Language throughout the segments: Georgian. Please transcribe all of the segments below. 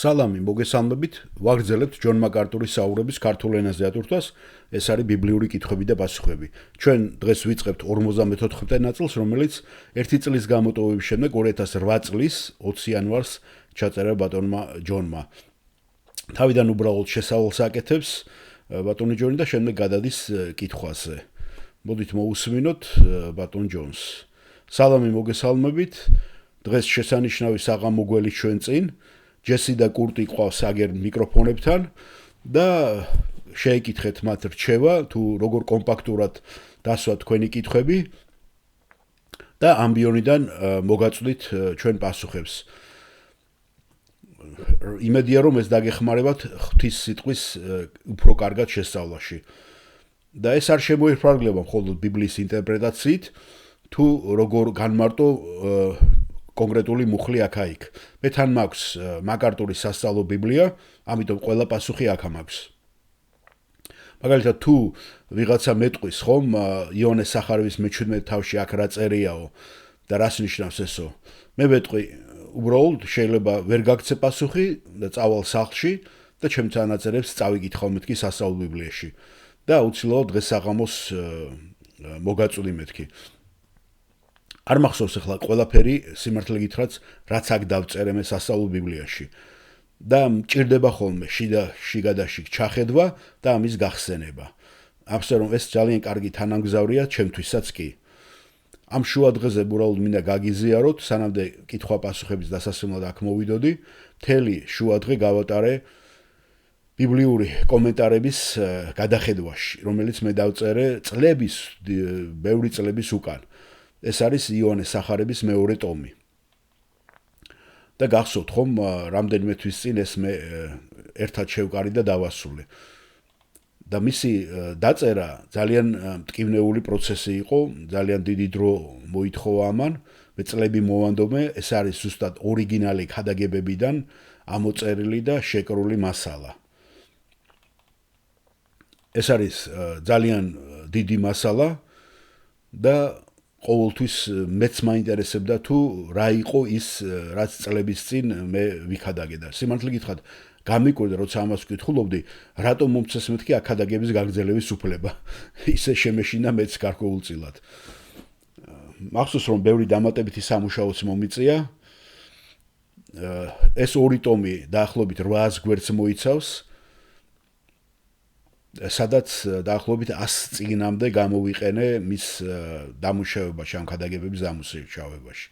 სალამი, მოგესალმებით. ვაგრძელებთ ჯონ მაკარტურის საუბრების ქართულ ენაზე ატვირთვას. ეს არის ბიბლიური კითხვები და პასუხები. ჩვენ დღეს ვიწყებთ 54-მდე ნაწილს, რომელიც 1 წლის გამოტოვების შემდეგ 2008 წლის 20 იანვარს ჩაწერა ბატონმა ჯონმა. თავიდან უბრალოდ შესავალს აკეთებს ბატონი ჯონი და შემდეგ გადადის კითხვაზე. მოდით მოусმინოთ ბატონ ჯონს. სალამი, მოგესალმებით. დღეს შესანიშნავი საღამო გველი ჩვენ წინ. ჯესი და კურტი ყავს აგერ მიკროფონებთან და შეეკითხეთ მათ რჩევა თუ როგორ კომპაქტურად დასვა თქვენი კითხვები და ამბიონიდან მოგაწვდით ჩვენ პასუხებს. იმედია რომ ეს დაგეხმარებათ ღვთის სიტყვის უფრო კარგად შესწავლაში. და ეს არ შემოიფარგლება მხოლოდ ბიბლიის ინტერპრეტაციით, თუ როგორ განმარტო კონკრეტული მუხლი აქა-იქ. მე თან მაქვს მაკარტურის სასწავლო ბიბლია, ამიტომ ყველა პასუხი აქ მაქვს. მაგალითად, თუ ვიღაცა მეტყვის ხომ იონეს სახარების მე-17 თავში აქ რა წერიაო და რას ნიშნავს ესო. მე ვეტყვი, უბრალოდ შეიძლება ვერ გაგცე პასუხი და წავალ სახლში და ჩემს ანაწერებს წავიკითხავ მეთქი სასწავლო ბიბლიაში. და აუცილებლად დღეს საღამოს მოგაწვდი მეთქი. არ მახსოვს ახლა ყველაფერი სიმართლე გითხრათ, რაც აქ დავწერე მე სასწავლო ბიბლიაში. და მჭირდება ხოლმე შიგადაში ჩახედვა და ამის გახსენება. ამასე რომ ეს ძალიან კარგი თანამგზავრია ჩემთვისაც კი. ამ შუა დღეზე უბრალოდ მინდა გაგიზიაროთ, სანამდე კითხვა-პასუხების დასასრულად აქ მოვიდოდი, მთელი შუა დღე გავატარე ბიბლიური კომენტარების გადახედვაში, რომელიც მე დავწერე ბევრი წლების უკან. ეს არის იონეს სახარების მეორე ტომი. და გახსოვთ ხომ, რამდენიმე თვის წინ ეს მე ერთად შევკარი და დავასრულე. და მისი დაწერა ძალიან მტკივნეული პროცესი იყო, ძალიან დიდი დრო მოითხოვა ამან, მე წლები მოვანდომე, ეს არის ზუსტად ორიგინალი ქადაგებებიდან ამოწერილი და შეკრული მასალა. ეს არის ძალიან დიდი მასალა და ყოველთვის მეც მაინტერესებდა თუ რა იყო ის რაც წლების წინ მე ვიქადაგე და სიმართლე გითხრათ გამიკვირდა როცა ამას ვკითხულობდი რატომ მომწეს მეთქი აქადაგების გაგრძელების უფლება ისე შემეშინა მეც გარკვეულწილად მახსოვს რომ ბევრი დამატებითი სამუშაოც მომიწია ეს ორი ტომი დაახლოებით 800 გვერდს მოიცავს სადაც დაახლოებით 100 წიგნამდე გამოვიყენე მის დამუშავებაში, ამ ქადაგებების დამუშავებაში.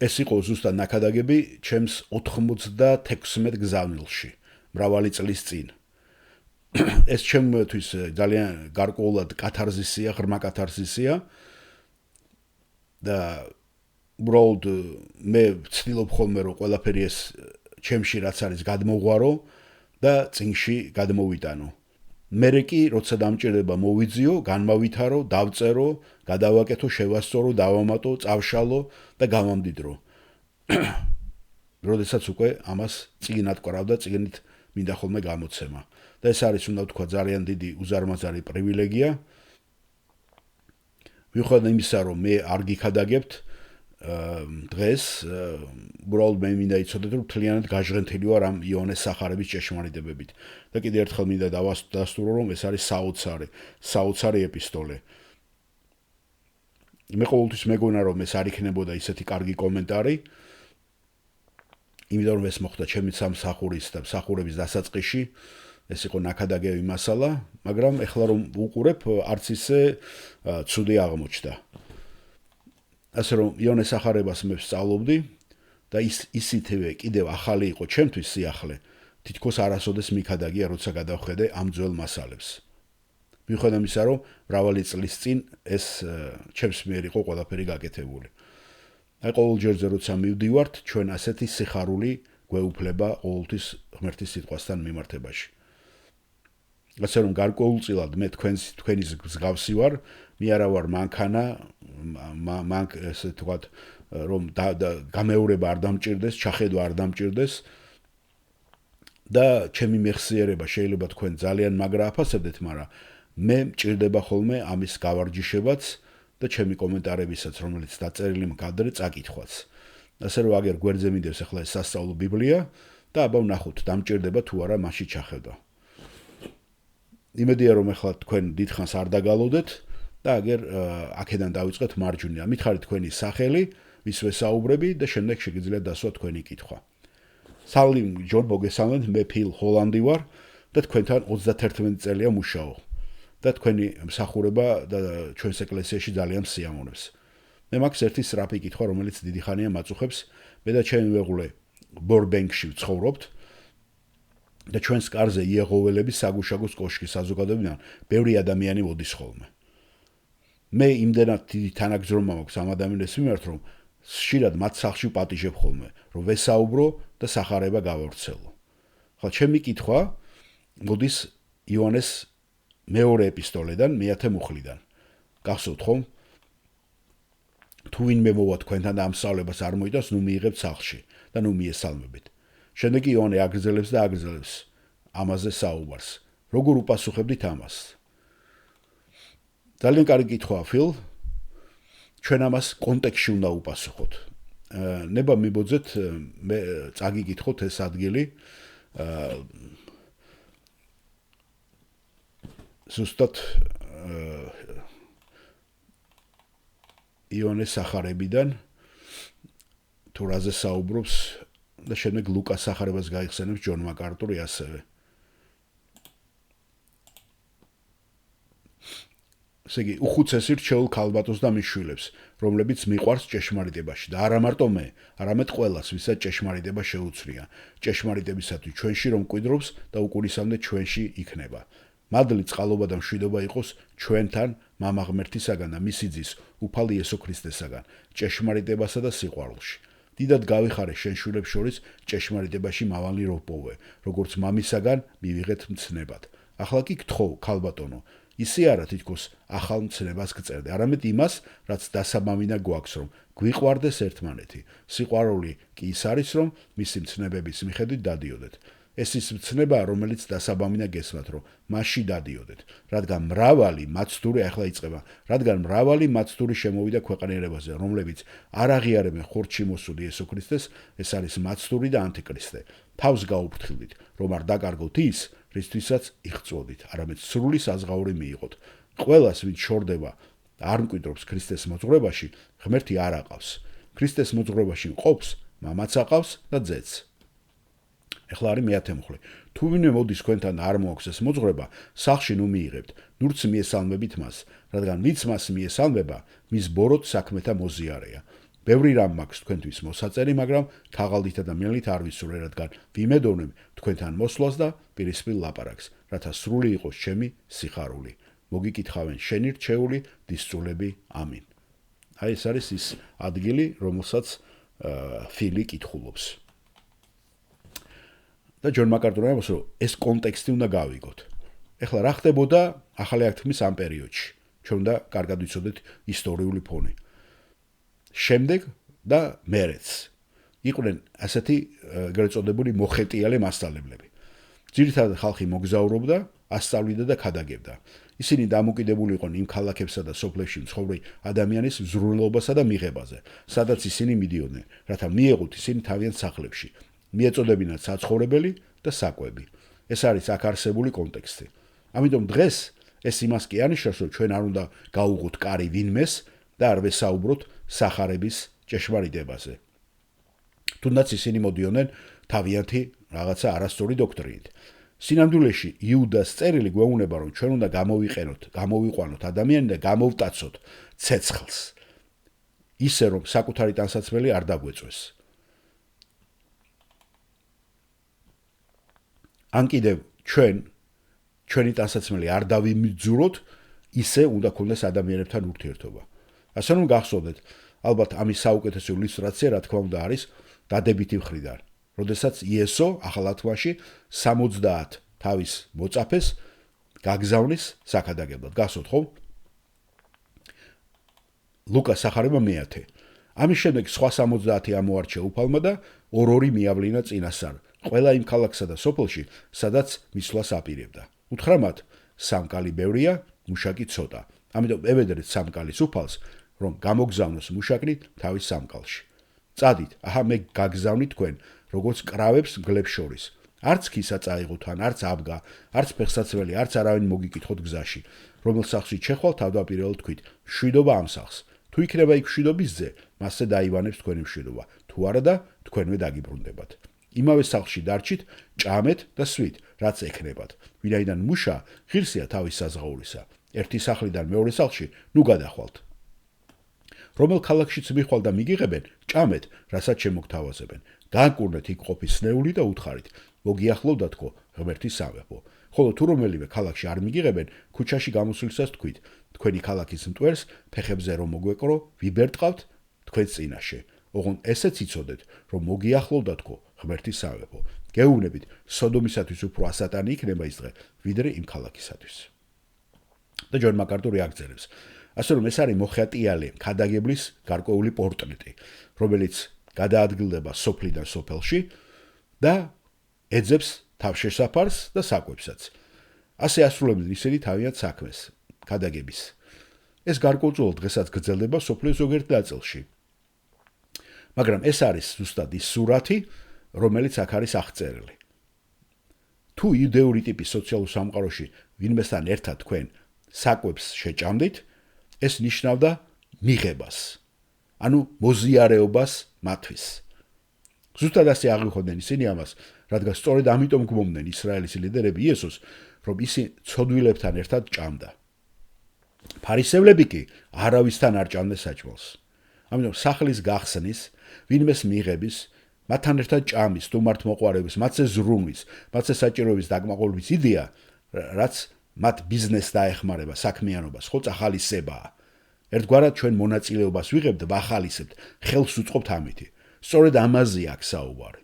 ეს იყო ზუსტად ნაქადაგები ჩემს 96 გზავნილში, მრავალი წლის წინ. ეს ჩემთვის ძალიან გარკვეულად კათარზისია, ღრმა კათარზისია და უბრალოდ მე ვცდილობ ხოლმე რომ ყველაფერი ეს ჩემში რაც არის გადმოღვარო და წინში გადმოვიტანო. მერე კი როცა დამჭირდება მოვიძიო, განმავითარო, დავწერო, გადავაკეთო, შევასწორო, დავამატო, წავშალო და გავამდიდრო. როდესაც უკვე ამას წიგნად ვკრავ და წიგნით მინდა ხოლმე გამოცემა. და ეს არის უნდა ვთქვა ძალიან დიდი უზარმაზარი პრივილეგია. მიუხედავად იმისა, რომ მე არ გიქადაგებთ დღეს უბრალოდ მე მინდა იცოდეთ რომ მთლიანად გაჟღენთილი ვარ ამ იონეს სახარების ჭეშმარიტებებით და კიდევ ერთხელ მინდა დავასტურო რომ ეს არის საოცარი ეპისტოლე. მე ყოველთვის მეგონა რომ ეს არ იქნებოდა ისეთი კარგი კომენტარი იმიტომ რომ ეს მოხდა ჩემი სამსახურის და მსახურების დასაწყისში ეს იყო ნაქადაგები მასალა მაგრამ ეხლა რომ ვუყურებ არც ისე ცუდი აღმოჩნდა. ასე რომ იონეს სახარებას მე ვსწავლობდი და ისეთივე კიდევ ახალი იყო ჩემთვის სიახლე თითქოს არასოდეს მიქადაგია როცა გადავხედე ამ ძველ მასალებს. მიუხედავად იმისა რომ მრავალი წლის წინ ეს ჩემს მიერ იყო ყველაფერი გაკეთებული. აი ყოველ ჯერზე როცა მივდივართ ჩვენ ასეთი სიხარული გვეუფლება ყოველთვის ღმერთის სიტყვასთან მიმართებაში. ასე რომ გარკვეულწილად მე თქვენის მსგავსი ვარ, მე არა ვარ მანქანა, ესე თქვათ რომ გამეორება არ დამჭირდეს, ჩახედვა არ დამჭირდეს და ჩემი მეხსიერება შეიძლება თქვენ ძალიან მაგრა აფასებდეთ, მაგრამ მე მჭირდება ხოლმე ამის გავარჯიშებაც და ჩემი კომენტარებისაც, რომელიც დაწერილი მგადრე წაკითხვაც. ასე რომ აგერ გვერდზე მინდევს ახლა ეს სასწავლო ბიბლია და აბა ვნახოთ, დამჭირდება თუ არა მასში ჩახედვა. იმედია რომ ახლა თქვენ დიდხანს არ დაგალოდეთ და აგერ აქედან დავიწყეთ მარჯვნიდან. მითხარით თქვენი სახელი, ვის ვესაუბრები და შემდეგ შეგიძლიათ დასვა თქვენი კითხვა. სალიმ ჯონ მოგესალმებით, მე ფილ ჰოლანდი ვარ და თქვენთან 31 წელია მუშაობ და თქვენი მსახურება და ჩვენს ეკლესიაში ძალიან სიამოვნებს. მე მაქვს ერთი სწრაფი კითხვა, რომელიც დიდი ხანია მაწუხებს. მე და ჩემი მეუღლე ბორბენკში ვცხოვრობთ და ჩვენს კარზე იეღოველების საგუშაგოს კოშკის საზოგადოებიდან ბევრი ადამიანი მოდის ხოლმე. მე იმდენად დიდი თანაგზრომა მაქვს ამ ადამიანებს მიმართ, რომ ხშირად მათ სახლში ვპატიჟებ ხოლმე, რომ ვესაუბრო და სახარება გავავრცელო. ხო, ჩემი კითხვა მოდის იოანეს მეორე ეპისტოლედან, მეათე მუხლიდან. გახსოვთ ხომ? თუ ვინმე მოვა თქვენთან და ამ სწავლებას არ მოიტანს, ნუ მიიღებთ სახლში და ნუ მიესალმებით. შემდეგ იოანე აგრძელებს და აგრძელებს ამაზე საუბარს. როგორ უპასუხებდით ამას? ძალიან კარგი კითხვაა, ფილ. ჩვენ ამას კონტექსტში უნდა უპასუხოთ. ნება მიბოძეთ, მე წაგიკითხოთ ეს ადგილი. ზუსტად იონეს სახარებიდან თუ რაზე საუბრობს და შემდეგ ლუკას სახარებას გაიხსენებს ჯონ მაკარტური ასევე. ესე იგი, უხუცესი რჩეულ ქალბატონს და მის შვილებს, რომლებიც მიყვარს ჭეშმარიტებაში და არა მარტო მე, არამედ ყველას, ვისაც ჭეშმარიტება შეუცვლია. ჭეშმარიტებისათვის ჩვენში რომ მკვიდრობს და უკურისამდე ჩვენში იქნება. მადლი, წყალობა და მშვიდობა იყოს ჩვენთან, მამა ღმერთისაგან და მისი ძის, უფალი იესო ქრისტესაგან, ჭეშმარიტებასა და სიყვარულში. დიდად გავიხარე შენ შვილებს შორის ჭეშმარიტებაში მავალი რო პოვე, როგორც მამისაგან მივიღეთ მცნებად. ახლა კი გთხოვ, ქალბატონო, ისე არა თითქოს ახალ მცნებას გწერდე, არამედ იმას, რაც დასაბამინა გვაქვს, რომ გვიყვარდეს ერთმანეთი. სიყვარული კი ის არის, რომ მისი მცნებების მიხედვით დადიოდეთ. ეს ის მცნებაა, რომელიც დასაბამინა გესმათ, რომ მასში დადიოდეთ, რადგან მრავალი მაცდური ახლა იწყება, რადგან მრავალი მაცდური შემოვიდა ქვეყანიერებაზე, რომლებიც არ აღიარებენ ხორცში მოსული იესო ქრისტეს, ეს არის მაცდური და ანტიქრისტე. თავს გაუფრთხილდით, რომ არ დაკარგოთ ის, რისთვისაც იღწვოდით, არამედ სრული საზღაური მიიღოთ. ყველას, ვინც შორდება და არ მკვიდრობს ქრისტეს მოძღვრებაში, ღმერთი არ აყავს. ქრისტეს მოძღვრებაში მყოფს, მამაც აყავს და ძეც. ეხლა არის მეათე მუხლი. თუ ვინმე მოდის თქვენთან და არ მოაქვს ეს მოძღვრება, სახლში ნუ მიიღებთ, ნურც მიესალმებით მას, რადგან ვინც მას მიესალმება, მის ბოროტ საქმეთა მოზიარეა. ბევრი რამ მაქვს თქვენთვის მოსაწერი, მაგრამ ქაღალდითა და მილით არ ვისურვე, რადგან ვიმედოვნებ თქვენთან მოსვლას და პირისპირ ლაპარაკს, რათა სრული იყოს ჩემი სიხარული. მოგიკითხავენ შენი რჩეული დისწულები, ამინ. აი ეს არის ის ადგილი, რომელსაც ფილი კითხულობს. და ჯონ მაკარტური ამბობს, რომ ეს კონტექსტი უნდა გავიგოთ. ეხლა რა ხდებოდა ახალი აქტმის ამ პერიოდში? ჩვენ უნდა კარგად ვიცოდეთ ისტორიული ფონი. შემდეგ და მერეც იყვნენ ასეთი ეგრეთ წოდებული მოხეტიალე მასწავლებლები. ძირითადად ხალხი მოგზაურობდა, ასწავლიდა და ქადაგებდა. ისინი დამოკიდებული იყვნენ იმ ქალაქებსა და სოფლებში მცხოვრი ადამიანის მზრუნველობასა და მიღებაზე, სადაც ისინი მიდიოდნენ, რათა მიეღოთ ისინი თავიანთ სახლებში. მიეწოდებინათ საცხოვრებელი და საკვები. ეს არის აქ არსებული კონტექსტი. ამიტომ დღეს ეს იმას კი ანიშნავს, რომ ჩვენ არ უნდა გაუღოთ კარი ვინმეს და არ ვესაუბროთ სახარების ჭეშმარიტებაზე. თუნდაც ისინი მოდიოდნენ თავიანთი რაღაცა არასწორი დოქტრინით. სინამდვილეში იუდას წერილი გვეუბნება, რომ ჩვენ უნდა გამოვიყვანოთ ადამიანი და გამოვტაცოთ ცეცხლს. ისე რომ საკუთარი ტანსაცმელი არ დაგვეწვეს. ან კიდევ ჩვენი ტანსაცმელი არ დავიმძუროთ, ისე უნდა ქონდეს ადამიანებთან ურთიერთობა. ასე რომ გახსოვდეთ, ალბათ ამის საუკეთესო ილუსტრაცია, რა თქმა უნდა, არის დადებითი მხრიდან. როდესაც იესო ახალ ათმაში 70 თავის მოწაფეს გაგზავნის საქადაგებლად. გახსოვთ ხო? ლუკას სახარება მეათე. ამის შემდეგ სხვა 70 ამოარჩია უფალმა და ორ-ორი მიავლინა წინასწარ. ყველა იმ ქალაქსა და სოფელში, სადაც მისვლას აპირებდა. უთხრა მათ, სამკალი ბევრია, მუშაკი ცოტა. ამიტომ ევედრეთ სამკალის უფალს, რომ გამოგზავნოს მუშაკნი თავის სამკალში. წადით, აჰა მე გაგზავნით თქვენ, როგორც კრავებს მგლებს შორის. არც ქისა წაიღოთ, ან არც აბგა, არც ფეხსაცმელი, არც არავინ მოგიკითხოთ გზაში. რომელ სახლში ჩეხვალ თავდაპირველად თქვით, მშვიდობა ამ სახლს. თუ იქნება იქ მშვიდობის ძე, მასზე დაივანებს თქვენი მშვიდობა. თუ არა და თქვენვე დაგიბრუნდებათ. იმავე სახლში დარჩით, ჭამეთ და სვით, რაც ექნებათ. ვინაიდან მუშა ღირსია თავის საზღაურისა. ერთი სახლიდან მეორე სახლში ნუ გადახვალთ. რომელ ქალაქშიც მიხვალ და მიგიღებენ, ჭამეთ, რასაც შემოგთავაზებენ. განკურნეთ იქ ყოფის სნეული და უთხარით, მოგიახლოვდა თქო ღმერთის სამეფო. ხოლო თუ რომელიმე ქალაქში არ მიგიღებენ, ქუჩაში გამოსვლისას თქვით, თქვენი ქალაქის მტვერს ფეხებზე რომ მოგვეკრო, ვიბერტყავთ თქვენს წინაშე. ოღონ ესეც იცოდეთ, რომ მოგიახლოვდა თქო ღმერთის სამეფო. გეუბნებით, სოდომისათვის უფრო ასატანი იქნება ის დღე, ვიდრე იმ ქალაქისათვის. და ჯონ მაკარტური აგრძელებს. ასე რომ ეს არის მოხეტიალე ქადაგებლის გარკვეული პორტრეტი, რომელიც გადაადგილდება სოფლიდან სოფელში და ეძებს თავშესაფარს და საკვებსაც. ასე ასრულებდნენ ისინი თავიანთ საქმეს, ქადაგების. ეს გარკვეულწილად დღესაც გრძელდება სოფლის ზოგიერთ ნაწილში. მაგრამ ეს არის ზუსტად ის სურათი, რომელიც აქ არის აღწერილი. თუ იუდეური ტიპის სოციალურ სამყაროში ვინმესთან ერთად თქვენ საკვებს შეჭამდით, ეს ნიშნავდა მიღებას, ანუ მოზიარეობას მათთვის. ზუსტად ასე აღიქვამდნენ ისინი ამას, რადგან სწორედ ამიტომ გმობდნენ ისრაელის ლიდერები იესოს, რომ ისინი ცოდვილებთან ერთად ჭამდა. ფარისევლები კი არავისთან არ ჭამდნენ საჭმელს. ამიტომ სახლის გახსნის, ვინმეს მიღების, მათთან ერთად ჭამის, სტუმართ მოყვარების, მათზე ზრუნვის, მათზე საჭიროების დაკმაყოფილების იდეა, რაც მათ ბიზნესს დაეხმარება, საქმიანობას, ხო წახალისებაა. ერთგვარად ჩვენ მონაწილეობას ვიღებთ, ვახალისებთ, ხელს უწყობთ ამითი. სწორედ ამაზე აქვს საუბარი.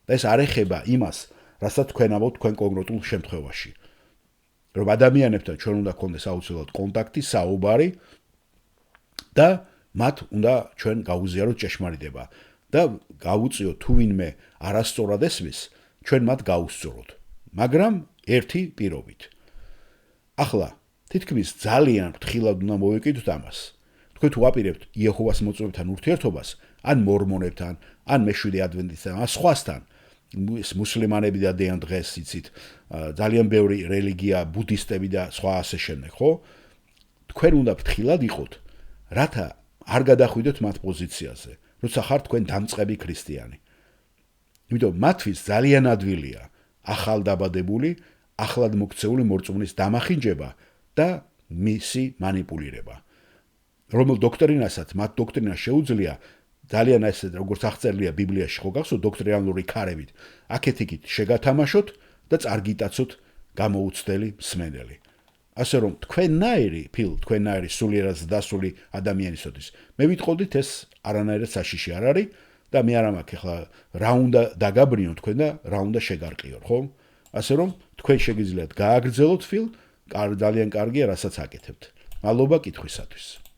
და ეს არ ეხება იმას, რასაც თქვენ ამბობთ თქვენ კონკრეტულ შემთხვევაში. რომ ადამიანებთან ჩვენ უნდა გქონდეს აუცილებლად კონტაქტი, საუბარი და მათ უნდა ჩვენ გაუზიაროთ ჭეშმარიტება და გავუწიოთ თუ ვინმე არასწორად ესმის, ჩვენ მათ გაუსწოროთ. მაგრამ ერთი პირობით. ახლა თითქმის ძალიან ფრთხილად უნდა მოვეკიდოთ ამას. თქვენ თუ ვაპირებთ იეჰოვას მოწმეებთან ურთიერთობას, ან მორმონებთან, ან მეშვიდე ადვენტისტებთან, ან სხვასთან, მუსლიმანები დადიან დღეს იცით, ძალიან ბევრი რელიგია, ბუდისტები და სხვა ასე შემდეგ, ხო? თქვენ უნდა ფრთხილად იყოთ, რათა არ გადახვიდეთ მათ პოზიციაზე, როცა ხართ თქვენ დამწყები ქრისტიანი. იმიტომ მათთვის ძალიან ადვილია ახალდაბადებული, ახლად მოქცეული მორწმუნის დამახინჯება და მისი მანიპულირება. რომელ დოქტრინასაც მათ დოქტრინა შეუძლია ძალიან ასე როგორც აღწერილია ბიბლიაში ხო გახსოვთ დოქტრინალური ქარებით, აქეთ-იქით შეგათამაშოთ და წარგიტაცოთ გამოუცდელი მსმენელი. ასე რომ თქვენნაირი სულიერად დასული ადამიანისათვის მე ვიტყოდით ეს არანაირად საშიში არ არის და მე არ მაქვს ახლა რა უნდა დაგაბრინოთ თქვენ და რა უნდა შეგარყიოთ, ხო? ასე რომ თქვენ შეგიძლიათ გააგრძელოთ ძალიან კარგია, რასაც აკეთებთ. მადლობა კითხვისათვის.